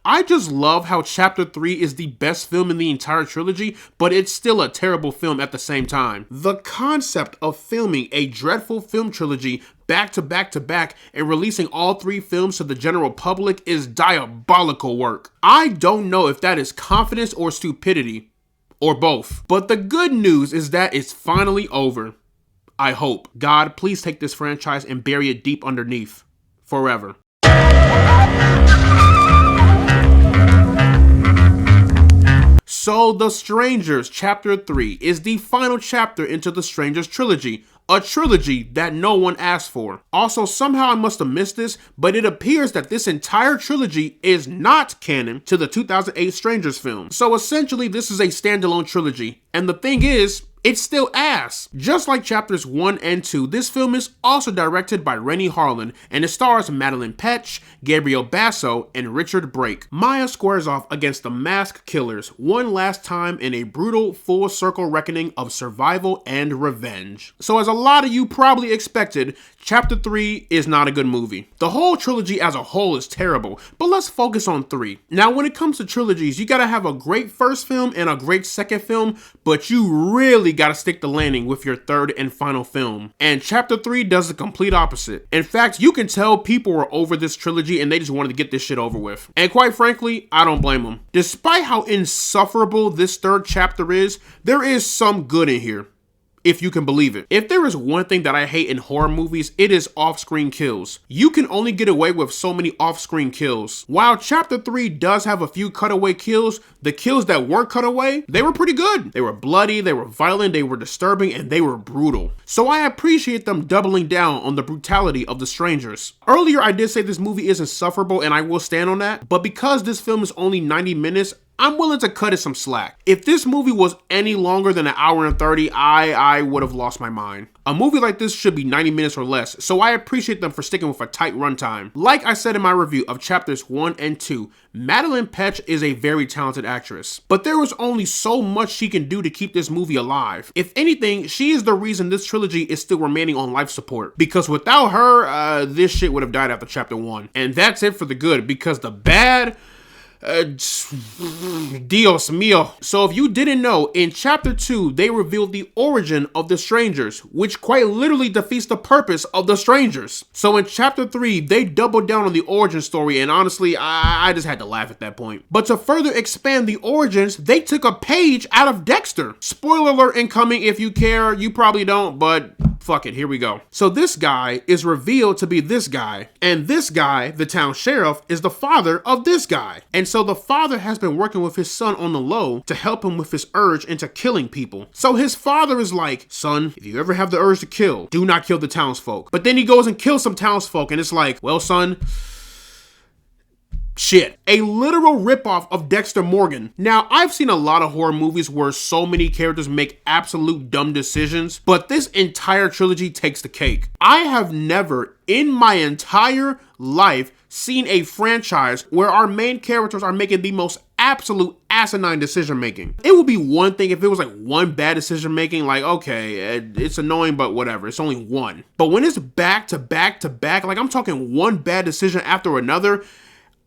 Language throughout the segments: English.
I just love how Chapter 3 is the best film in the entire trilogy, but it's still a terrible film at the same time. The concept of filming a dreadful film trilogy back to back to back and releasing all 3 films to the general public is diabolical work. I don't know if that is confidence or stupidity, or both. But the good news is that it's finally over. I hope. God, please take this franchise and bury it deep underneath. Forever. So, The Strangers Chapter 3 is the final chapter into the Strangers trilogy. A trilogy that no one asked for. Also, somehow I must have missed this, but it appears that this entire trilogy is not canon to the 2008 Strangers film. So essentially, this is a standalone trilogy. And the thing is, it's still ass. Just like chapters 1 and 2, this film is also directed by Rennie Harlan, and it stars Madeline Petch, Gabriel Basso, and Richard Brake. Maya squares off against the Masked Killers one last time in a brutal full circle reckoning of survival and revenge. So as a lot of you probably expected, Chapter 3 is not a good movie. The whole trilogy as a whole is terrible, but let's focus on 3. Now when it comes to trilogies, you gotta have a great first film and a great second film, but you really gotta stick the landing with your third and final film. And Chapter 3 does the complete opposite. In fact, you can tell people were over this trilogy and they just wanted to get this shit over with. And quite frankly, I don't blame them. Despite how insufferable this third chapter is, there is some good in here. If you can believe it. If there is one thing that I hate in horror movies, it is off-screen kills. You can only get away with so many off-screen kills. While Chapter 3 does have a few cutaway kills, the kills that weren't cut away, they were pretty good. They were bloody, they were violent, they were disturbing, and they were brutal. So I appreciate them doubling down on the brutality of The Strangers. Earlier I did say this movie is insufferable, and I will stand on that, but because this film is only 90 minutes, I'm willing to cut it some slack. If this movie was any longer than an hour and 30, I would have lost my mind. A movie like this should be 90 minutes or less, so I appreciate them for sticking with a tight runtime. Like I said in my review of chapters 1 and 2, Madeline Petch is a very talented actress, but there was only so much she can do to keep this movie alive. If anything, she is the reason this trilogy is still remaining on life support, because without her, this shit would have died after chapter 1. And that's it for the good, because the bad... Dios mio. So if you didn't know, in chapter 2, they revealed the origin of the Strangers, which quite literally defeats the purpose of the Strangers. So in chapter 3, they doubled down on the origin story, and honestly, I just had to laugh at that point. But to further expand the origins, they took a page out of Dexter. Spoiler alert incoming if you care, you probably don't, but fuck it, here we go. So this guy is revealed to be this guy, and this guy, the town sheriff, is the father of this guy. And so the father has been working with his son on the low to help him with his urge into killing people. So his father is like, son, if you ever have the urge to kill, do not kill the townsfolk. But then he goes and kills some townsfolk, and it's like, well, son, shit. A literal ripoff of Dexter Morgan. Now, I've seen a lot of horror movies where so many characters make absolute dumb decisions, but this entire trilogy takes the cake. I have never, in my entire life, seen a franchise where our main characters are making the most absolute asinine decision making. It would be one thing if it was like one bad decision making, like, okay, it's annoying, but whatever, it's only one. But when it's back to back to back, like I'm talking one bad decision after another,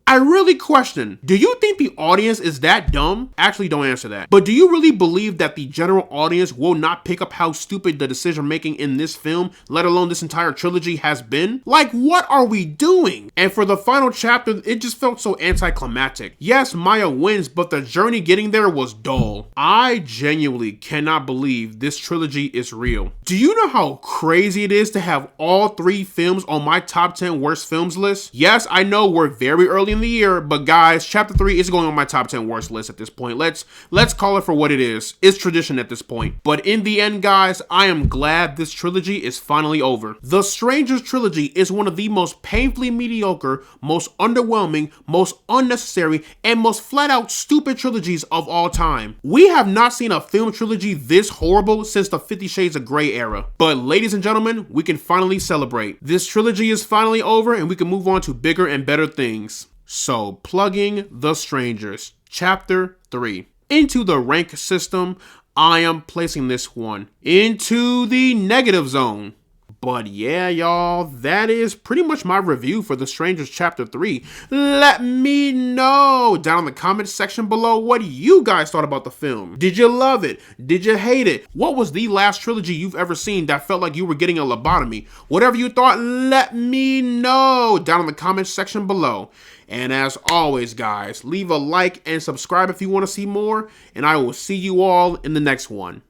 I really question, do you think the audience is that dumb? Actually, don't answer that. But do you really believe that the general audience will not pick up how stupid the decision making in this film, let alone this entire trilogy, has been? Like, what are we doing? And for the final chapter, it just felt so anticlimactic. Yes, Maya wins, but the journey getting there was dull. I genuinely cannot believe this trilogy is real. Do you know how crazy it is to have all 3 films on my top 10 worst films list? Yes, I know we're very early in the year, but guys, chapter 3 is going on my top 10 worst list at this point. Let's call it for what it is. It's tradition at this point. But in the end, guys, I am glad this trilogy is finally over. The Strangers trilogy is one of the most painfully mediocre, most underwhelming, most unnecessary, and most flat out stupid trilogies of all time. We have not seen a film trilogy this horrible since the 50 Shades of Grey era. But ladies and gentlemen, we can finally celebrate. This trilogy is finally over and we can move on to bigger and better things. So, plugging The Strangers, Chapter 3. Into the rank system, I am placing this one into the negative zone. But yeah, y'all, that is pretty much my review for The Strangers Chapter 3. Let me know down in the comment section below what you guys thought about the film. Did you love it? Did you hate it? What was the last trilogy you've ever seen that felt like you were getting a lobotomy? Whatever you thought, let me know down in the comment section below. And as always, guys, leave a like and subscribe if you want to see more, and I will see you all in the next one.